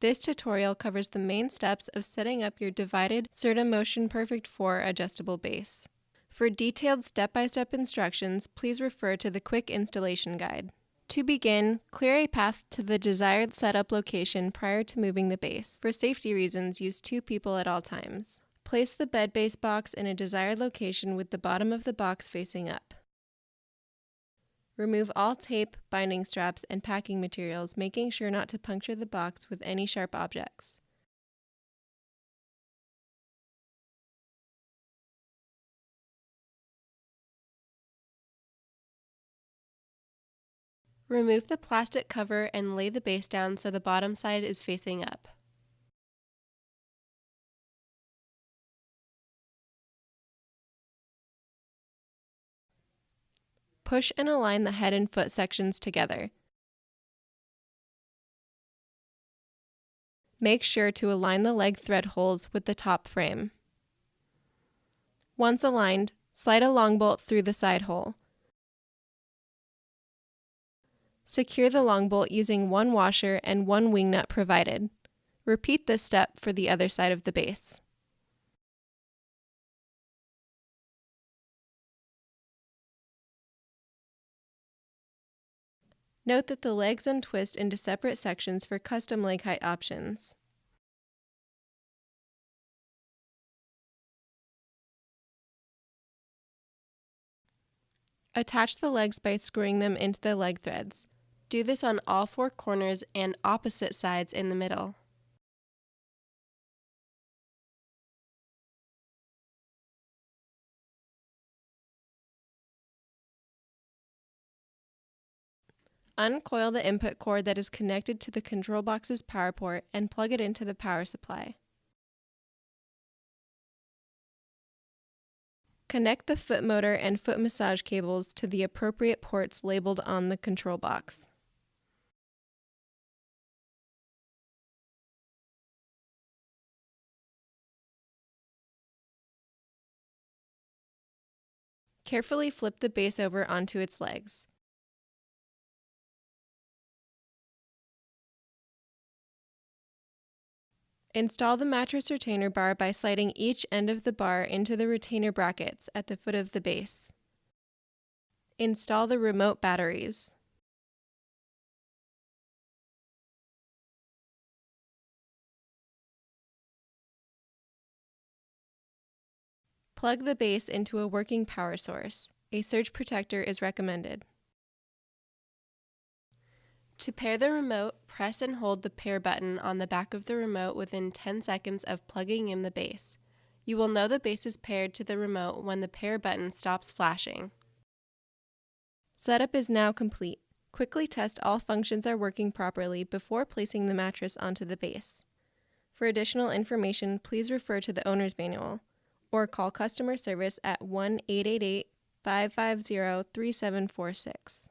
This tutorial covers the main steps of setting up your divided Serta Motion Perfect 4 adjustable base. For detailed step-by-step instructions, please refer to the quick installation guide. To begin, clear a path to the desired setup location prior to moving the base. For safety reasons, use 2 people at all times. Place the bed base box in a desired location with the bottom of the box facing up. Remove all tape, binding straps, and packing materials, making sure not to puncture the box with any sharp objects. Remove the plastic cover and lay the base down so the bottom side is facing up. Push and align the head and foot sections together. Make sure to align the leg thread holes with the top frame. Once aligned, slide a long bolt through the side hole. Secure the long bolt using 1 washer and 1 wing nut provided. Repeat this step for the other side of the base. Note that the legs untwist into separate sections for custom leg height options. Attach the legs by screwing them into the leg threads. Do this on all 4 corners and opposite sides in the middle. Uncoil the input cord that is connected to the control box's power port and plug it into the power supply. Connect the foot motor and foot massage cables to the appropriate ports labeled on the control box. Carefully flip the base over onto its legs. Install the mattress retainer bar by sliding each end of the bar into the retainer brackets at the foot of the base. Install the remote batteries. Plug the base into a working power source. A surge protector is recommended. To pair the remote, press and hold the pair button on the back of the remote within 10 seconds of plugging in the base. You will know the base is paired to the remote when the pair button stops flashing. Setup is now complete. Quickly test all functions are working properly before placing the mattress onto the base. For additional information, please refer to the owner's manual or call customer service at 1-888-550-3746.